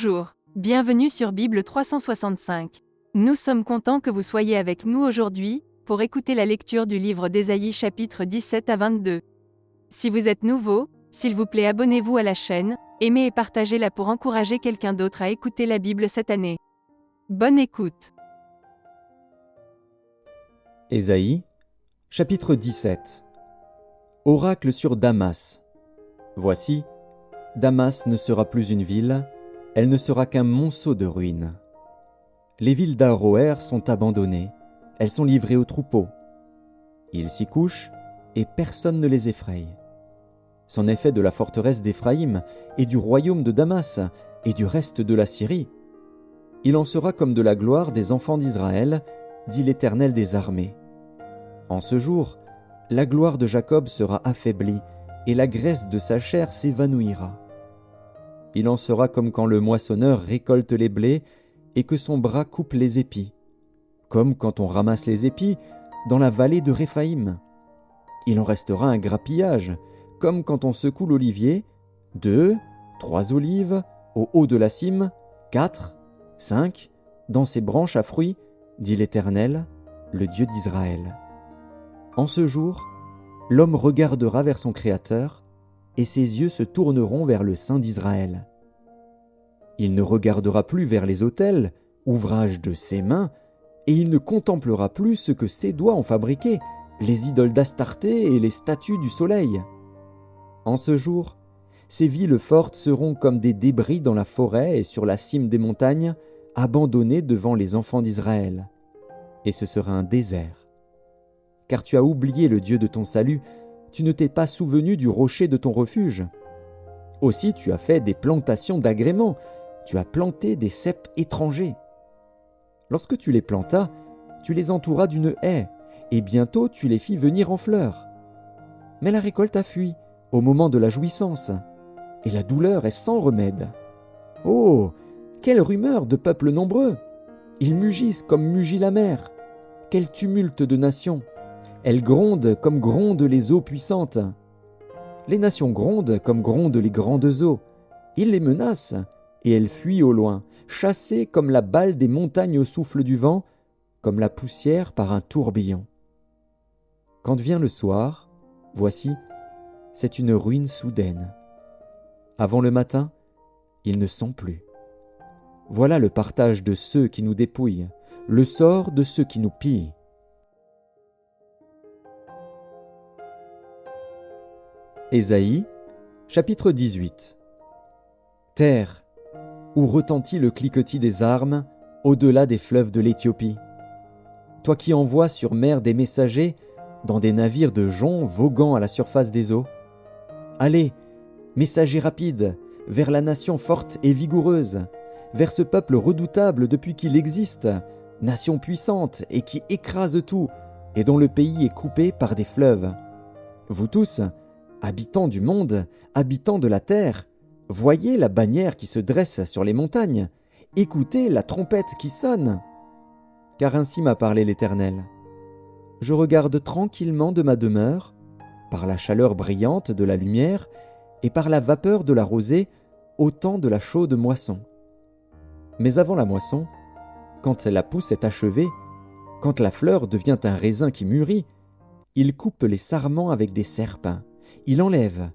Bonjour, bienvenue sur Bible 365. Nous sommes contents que vous soyez avec nous aujourd'hui, pour écouter la lecture du livre d'Ésaïe chapitres 17 à 22. Si vous êtes nouveau, s'il vous plaît abonnez-vous à la chaîne, aimez et partagez-la pour encourager quelqu'un d'autre à écouter la Bible cette année. Bonne écoute. Ésaïe, chapitre 17. Oracle sur Damas. Voici, Damas ne sera plus une ville, elle ne sera qu'un monceau de ruines. Les villes d'Aroër sont abandonnées, elles sont livrées aux troupeaux. Ils s'y couchent, et personne ne les effraie. C'en est fait de la forteresse d'Éphraïm, et du royaume de Damas, et du reste de la Syrie. Il en sera comme de la gloire des enfants d'Israël, dit l'Éternel des armées. En ce jour, la gloire de Jacob sera affaiblie, et la graisse de sa chair s'évanouira. Il en sera comme quand le moissonneur récolte les blés, et que son bras coupe les épis, comme quand on ramasse les épis dans la vallée de Réphaïm. Il en restera un grappillage, comme quand on secoue l'olivier, 2, 3 olives, au haut de la cime, 4, 5, dans ses branches à fruits, dit l'Éternel, le Dieu d'Israël. En ce jour, l'homme regardera vers son Créateur, et ses yeux se tourneront vers le Saint d'Israël. Il ne regardera plus vers les autels, ouvrage de ses mains, et il ne contemplera plus ce que ses doigts ont fabriqué, les idoles d'Astarté et les statues du soleil. En ce jour, ces villes fortes seront comme des débris dans la forêt et sur la cime des montagnes, abandonnées devant les enfants d'Israël. Et ce sera un désert. Car tu as oublié le Dieu de ton salut, tu ne t'es pas souvenu du rocher de ton refuge. Aussi tu as fait des plantations d'agréments, tu as planté des ceps étrangers. Lorsque tu les plantas, tu les entouras d'une haie, et bientôt tu les fis venir en fleurs. Mais la récolte a fui, au moment de la jouissance, et la douleur est sans remède. Oh, quelle rumeur de peuples nombreux! Ils mugissent comme mugit la mer. Quel tumulte de nations! Elles grondent comme grondent les eaux puissantes. Les nations grondent comme grondent les grandes eaux. Ils les menacent, et elles fuient au loin, chassées comme la balle des montagnes au souffle du vent, comme la poussière par un tourbillon. Quand vient le soir, voici, c'est une ruine soudaine. Avant le matin, ils ne sont plus. Voilà le partage de ceux qui nous dépouillent, le sort de ceux qui nous pillent. Ésaïe, chapitre 18. Terre, où retentit le cliquetis des armes, au-delà des fleuves de l'Éthiopie. Toi qui envoies sur mer des messagers, dans des navires de joncs voguant à la surface des eaux. Allez, messagers rapides, vers la nation forte et vigoureuse, vers ce peuple redoutable depuis qu'il existe, nation puissante et qui écrase tout, et dont le pays est coupé par des fleuves. Vous tous, habitants du monde, habitants de la terre, voyez la bannière qui se dresse sur les montagnes, écoutez la trompette qui sonne. Car ainsi m'a parlé l'Éternel. Je regarde tranquillement de ma demeure, par la chaleur brillante de la lumière et par la vapeur de la rosée, au temps de la chaude moisson. Mais avant la moisson, quand la pousse est achevée, quand la fleur devient un raisin qui mûrit, il coupe les sarments avec des serpes, il enlève,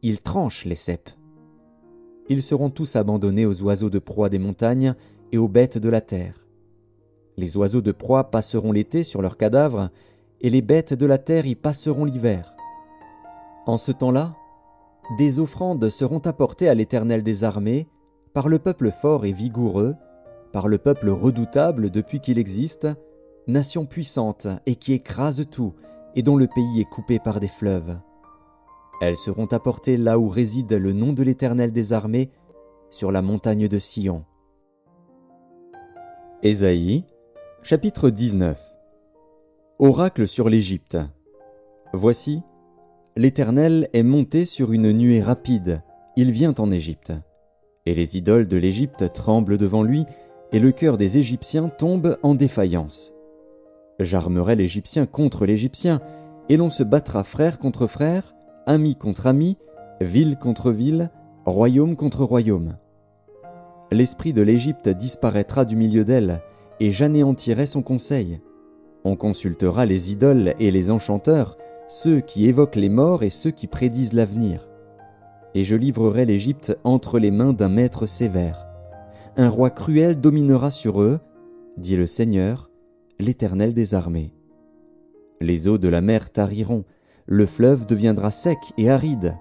il tranche les ceps. Ils seront tous abandonnés aux oiseaux de proie des montagnes et aux bêtes de la terre. Les oiseaux de proie passeront l'été sur leurs cadavres, et les bêtes de la terre y passeront l'hiver. En ce temps-là, des offrandes seront apportées à l'Éternel des armées, par le peuple fort et vigoureux, par le peuple redoutable depuis qu'il existe, nation puissante et qui écrase tout, et dont le pays est coupé par des fleuves. Elles seront apportées là où réside le nom de l'Éternel des armées, sur la montagne de Sion. Ésaïe, chapitre 19. Oracle sur l'Égypte. Voici, l'Éternel est monté sur une nuée rapide, il vient en Égypte. Et les idoles de l'Égypte tremblent devant lui, et le cœur des Égyptiens tombe en défaillance. J'armerai l'Égyptien contre l'Égyptien, et l'on se battra frère contre frère, ami contre ami, ville contre ville, royaume contre royaume. l'esprit de l'Égypte disparaîtra du milieu d'elle, et j'anéantirai son conseil. On consultera les idoles et les enchanteurs, ceux qui évoquent les morts et ceux qui prédisent l'avenir. Et je livrerai l'Égypte entre les mains d'un maître sévère. Un roi cruel dominera sur eux, dit le Seigneur, l'Éternel des armées. Les eaux de la mer tariront, le fleuve deviendra sec et aride.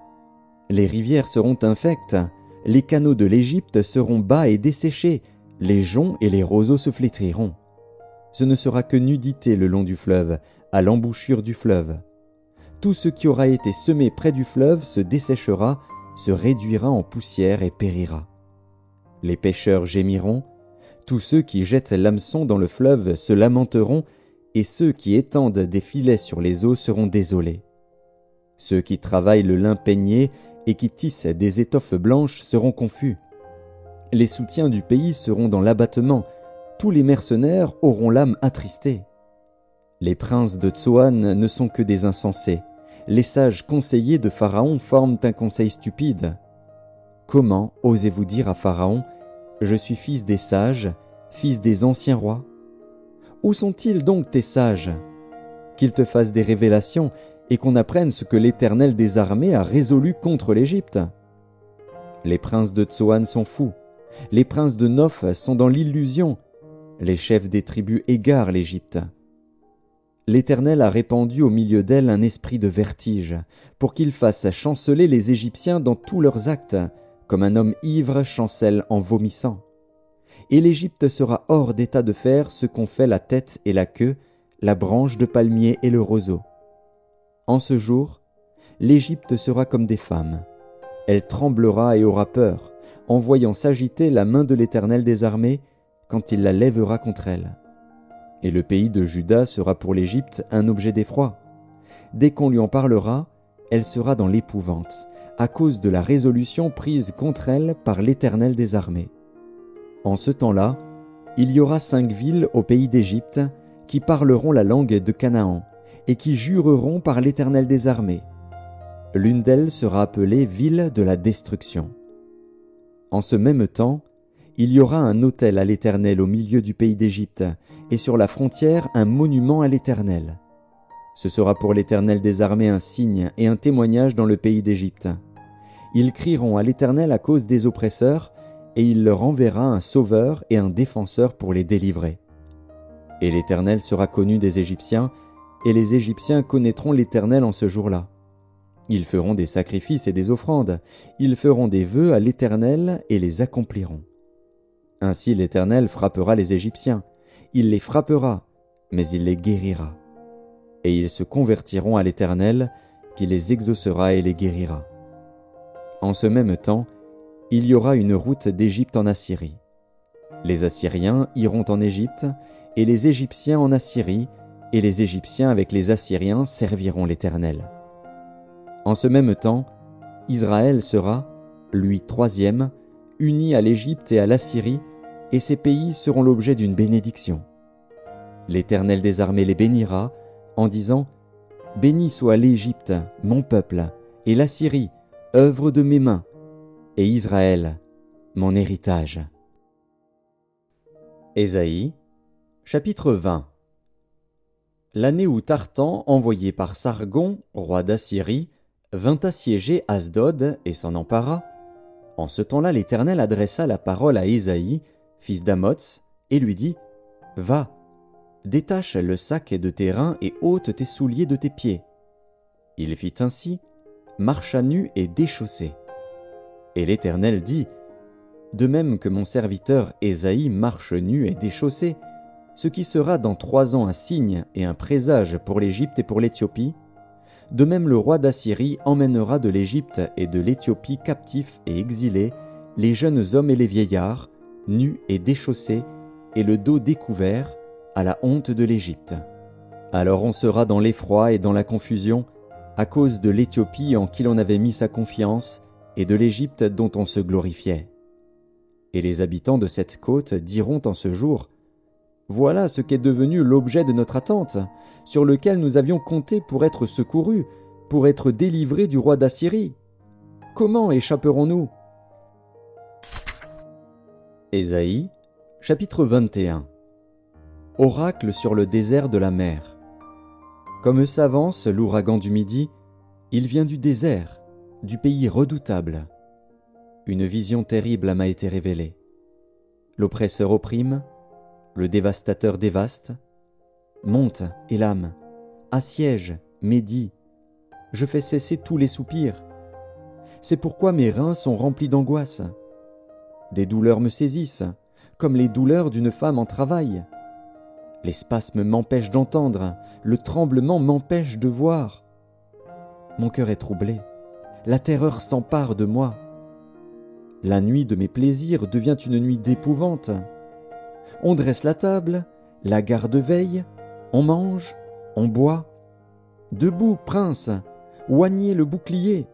Les rivières seront infectes, les canaux de l'Égypte seront bas et desséchés, les joncs et les roseaux se flétriront. Ce ne sera que nudité le long du fleuve, à l'embouchure du fleuve. Tout ce qui aura été semé près du fleuve se desséchera, se réduira en poussière et périra. Les pêcheurs gémiront, tous ceux qui jettent l'hameçon dans le fleuve se lamenteront, et ceux qui étendent des filets sur les eaux seront désolés. Ceux qui travaillent le lin peigné et qui tissent des étoffes blanches seront confus. Les soutiens du pays seront dans l'abattement, tous les mercenaires auront l'âme attristée. Les princes de Tsoan ne sont que des insensés, les sages conseillers de Pharaon forment un conseil stupide. Comment osez-vous dire à Pharaon, « Je suis fils des sages, fils des anciens rois » Où sont-ils donc tes sages? Qu'ils te fassent des révélations et qu'on apprenne ce que l'Éternel des armées a résolu contre l'Égypte. Les princes de Tsoan sont fous, les princes de Noph sont dans l'illusion, les chefs des tribus égarent l'Égypte. L'Éternel a répandu au milieu d'elle un esprit de vertige, pour qu'il fasse chanceler les Égyptiens dans tous leurs actes, comme un homme ivre chancelle en vomissant. Et l'Égypte sera hors d'état de faire ce qu'ont fait la tête et la queue, la branche de palmier et le roseau. En ce jour, l'Égypte sera comme des femmes. Elle tremblera et aura peur, en voyant s'agiter la main de l'Éternel des armées, quand il la lèvera contre elle. Et le pays de Juda sera pour l'Égypte un objet d'effroi. Dès qu'on lui en parlera, elle sera dans l'épouvante, à cause de la résolution prise contre elle par l'Éternel des armées. En ce temps-là, il y aura 5 villes au pays d'Égypte qui parleront la langue de Canaan et qui jureront par l'Éternel des armées. L'une d'elles sera appelée ville de la destruction. En ce même temps, il y aura un autel à l'Éternel au milieu du pays d'Égypte, et sur la frontière un monument à l'Éternel. Ce sera pour l'Éternel des armées un signe et un témoignage dans le pays d'Égypte. Ils crieront à l'Éternel à cause des oppresseurs, et il leur enverra un sauveur et un défenseur pour les délivrer. Et l'Éternel sera connu des Égyptiens, et les Égyptiens connaîtront l'Éternel en ce jour-là. Ils feront des sacrifices et des offrandes, ils feront des vœux à l'Éternel et les accompliront. Ainsi l'Éternel frappera les Égyptiens, il les frappera, mais il les guérira. Et ils se convertiront à l'Éternel, qui les exaucera et les guérira. En ce même temps, il y aura une route d'Égypte en Assyrie. Les Assyriens iront en Égypte, et les Égyptiens en Assyrie, et les Égyptiens avec les Assyriens serviront l'Éternel. En ce même temps, Israël sera, lui 3e, uni à l'Égypte et à l'Assyrie, et ces pays seront l'objet d'une bénédiction. L'Éternel des armées les bénira, en disant « Béni soit l'Égypte, mon peuple, et l'Assyrie, œuvre de mes mains, et Israël, mon héritage. » Ésaïe, chapitre 20. L'année où Tartan, envoyé par Sargon, roi d'Assyrie, vint assiéger Asdod et s'en empara, en ce temps-là l'Éternel adressa la parole à Ésaïe, fils d'Amots, et lui dit « Va, détache le sac de tes reins et ôte tes souliers de tes pieds. » Il fit ainsi, marcha nu et déchaussé. Et l'Éternel dit « De même que mon serviteur Ésaïe marche nu et déchaussé, ce qui sera dans 3 ans un signe et un présage pour l'Égypte et pour l'Éthiopie, de même le roi d'Assyrie emmènera de l'Égypte et de l'Éthiopie captifs et exilés les jeunes hommes et les vieillards, nus et déchaussés, et le dos découvert, à la honte de l'Égypte. Alors on sera dans l'effroi et dans la confusion, à cause de l'Éthiopie en qui l'on avait mis sa confiance, et de l'Égypte dont on se glorifiait. Et les habitants de cette côte diront en ce jour, « Voilà ce qu'est devenu l'objet de notre attente, sur lequel nous avions compté pour être secourus, pour être délivrés du roi d'Assyrie. Comment échapperons-nous » Ésaïe, chapitre 21. Oracle sur le désert de la mer. Comme s'avance l'ouragan du midi, il vient du désert, du pays redoutable. Une vision terrible m'a été révélée. L'oppresseur opprime, le dévastateur dévaste. Monte, Élam, assiège, Médie. Je fais cesser tous les soupirs. C'est pourquoi mes reins sont remplis d'angoisse. Des douleurs me saisissent, comme les douleurs d'une femme en travail. Les spasmes m'empêchent d'entendre, le tremblement m'empêche de voir. Mon cœur est troublé, la terreur s'empare de moi. La nuit de mes plaisirs devient une nuit d'épouvante. On dresse la table, la garde veille, on mange, on boit. Debout, prince, oignez le bouclier.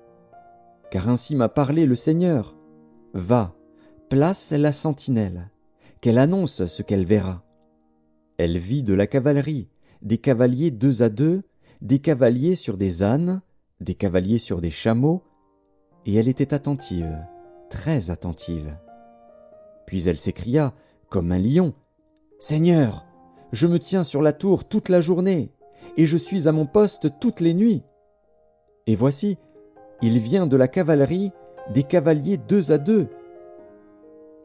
Car ainsi m'a parlé le Seigneur. Va, place la sentinelle, qu'elle annonce ce qu'elle verra. Elle vit de la cavalerie, des cavaliers 2 à 2, des cavaliers sur des ânes, des cavaliers sur des chameaux, et elle était attentive, très attentive. Puis elle s'écria, comme un lion, « Seigneur, je me tiens sur la tour toute la journée, et je suis à mon poste toutes les nuits. » Et voici, il vient de la cavalerie, des cavaliers 2 à 2.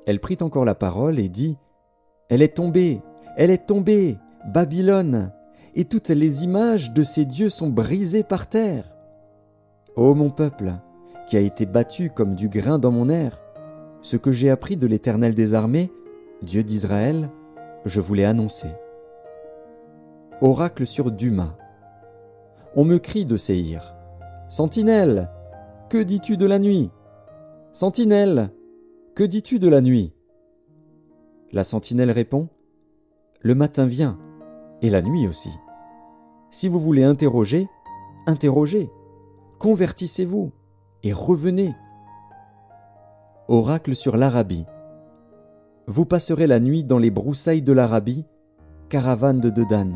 Elle prit encore la parole et dit, « Elle est tombée, Babylone, et toutes les images de ses dieux sont brisées par terre. Ô mon peuple, qui a été battu comme du grain dans mon air, ce que j'ai appris de l'Éternel des armées, Dieu d'Israël, je vous l'ai annoncé. » Oracle sur Duma. On me crie de Séhir, « Sentinelle, que dis-tu de la nuit ? Sentinelle, que dis-tu de la nuit ?» La sentinelle répond, « Le matin vient, et la nuit aussi. Si vous voulez interroger, interrogez, convertissez-vous, et revenez. » Oracle sur l'Arabie. Vous passerez la nuit dans les broussailles de l'Arabie, caravane de Dedan.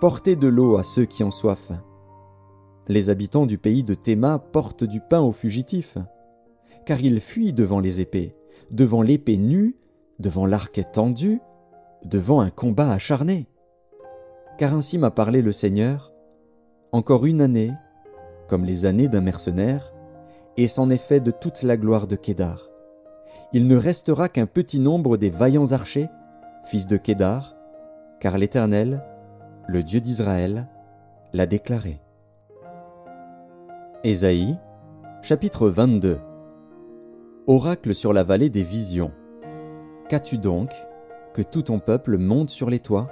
Portez de l'eau à ceux qui ont soif. Les habitants du pays de Théma portent du pain aux fugitifs, car ils fuient devant les épées, devant l'épée nue, devant l'arc tendu, devant un combat acharné. Car ainsi m'a parlé le Seigneur, encore une année, comme les années d'un mercenaire, et c'en est fait de toute la gloire de Kédar. Il ne restera qu'un petit nombre des vaillants archers, fils de Kédar, car l'Éternel, le Dieu d'Israël, l'a déclaré. Ésaïe, chapitre 22. Oracle sur la vallée des visions. Qu'as-tu donc, que tout ton peuple monte sur les toits ?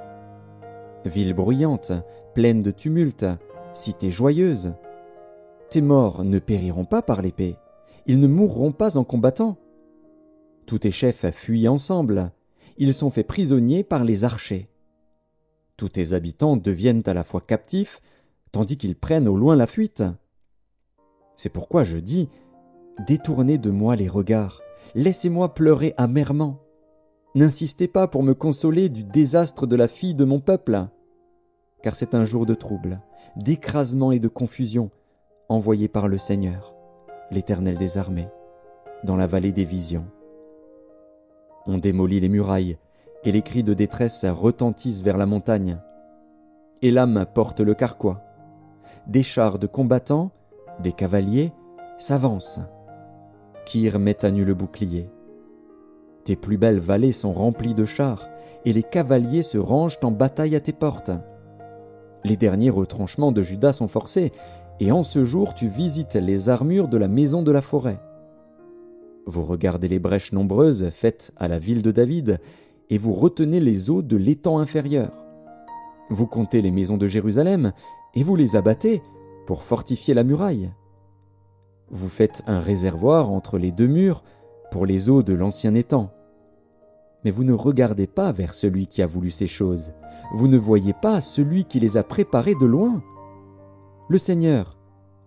Ville bruyante, pleine de tumulte, cité joyeuse. Tes morts ne périront pas par l'épée, ils ne mourront pas en combattant. Tous tes chefs fuient ensemble, ils sont faits prisonniers par les archers. Tous tes habitants deviennent à la fois captifs, tandis qu'ils prennent au loin la fuite. C'est pourquoi je dis, détournez de moi les regards, laissez-moi pleurer amèrement. N'insistez pas pour me consoler du désastre de la fille de mon peuple, car c'est un jour de trouble, d'écrasement et de confusion, envoyé par le Seigneur, l'Éternel des armées, dans la vallée des visions. On démolit les murailles, et les cris de détresse retentissent vers la montagne. Élam porte le carquois. Des chars de combattants, des cavaliers, s'avancent. Kir met à nu le bouclier. Tes plus belles vallées sont remplies de chars, et les cavaliers se rangent en bataille à tes portes. Les derniers retranchements de Juda sont forcés, et en ce jour tu visites les armures de la maison de la forêt. Vous regardez les brèches nombreuses faites à la ville de David, et vous retenez les eaux de l'étang inférieur. Vous comptez les maisons de Jérusalem, et vous les abattez pour fortifier la muraille. Vous faites un réservoir entre les 2 murs pour les eaux de l'ancien étang. Mais vous ne regardez pas vers celui qui a voulu ces choses. Vous ne voyez pas celui qui les a préparées de loin. Le Seigneur,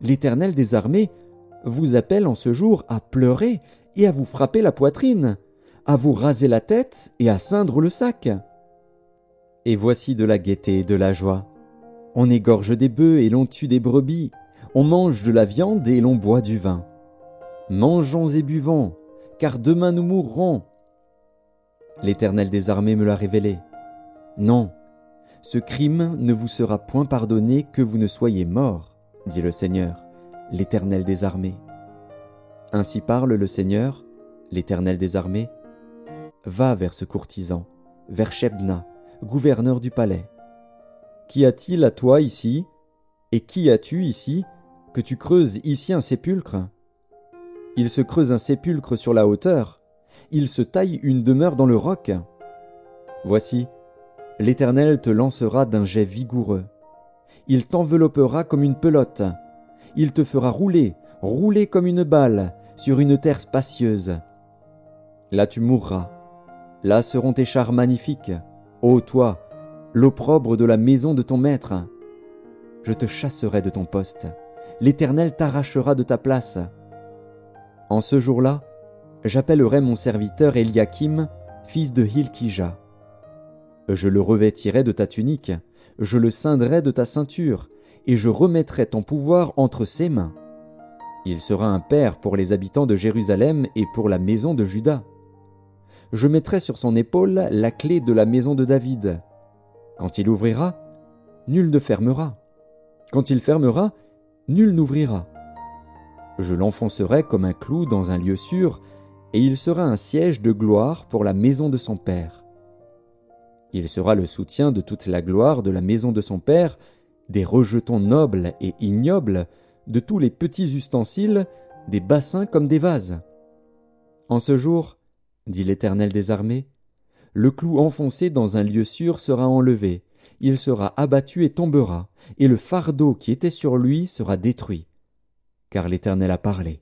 l'Éternel des armées, vous appelle en ce jour à pleurer et à vous frapper la poitrine, à vous raser la tête et à ceindre le sac. Et voici de la gaieté et de la joie. On égorge des bœufs et l'on tue des brebis. On mange de la viande et l'on boit du vin. Mangeons et buvons, car demain nous mourrons. L'Éternel des armées me l'a révélé. Non, ce crime ne vous sera point pardonné que vous ne soyez morts, dit le Seigneur, l'Éternel des armées. Ainsi parle le Seigneur, l'Éternel des armées. Va vers ce courtisan, vers Shebna, gouverneur du palais. Qu'y a-t-il à toi ici, et qui as-tu ici, que tu creuses ici un sépulcre? Il se creuse un sépulcre sur la hauteur, il se taille une demeure dans le roc. Voici, l'Éternel te lancera d'un jet vigoureux. Il t'enveloppera comme une pelote. Il te fera rouler, rouler comme une balle, sur une terre spacieuse. Là tu mourras. Là seront tes chars magnifiques. Ô toi, l'opprobre de la maison de ton maître. Je te chasserai de ton poste. L'Éternel t'arrachera de ta place. En ce jour-là, j'appellerai mon serviteur Eliakim, fils de Hilkija. Je le revêtirai de ta tunique, je le ceindrai de ta ceinture, et je remettrai ton pouvoir entre ses mains. Il sera un père pour les habitants de Jérusalem et pour la maison de Juda. Je mettrai sur son épaule la clé de la maison de David. Quand il ouvrira, nul ne fermera. Quand il fermera, nul n'ouvrira. Je l'enfoncerai comme un clou dans un lieu sûr, et il sera un siège de gloire pour la maison de son père. Il sera le soutien de toute la gloire de la maison de son père, des rejetons nobles et ignobles, de tous les petits ustensiles, des bassins comme des vases. En ce jour, dit l'Éternel des armées, le clou enfoncé dans un lieu sûr sera enlevé, il sera abattu et tombera, et le fardeau qui était sur lui sera détruit. Car l'Éternel a parlé.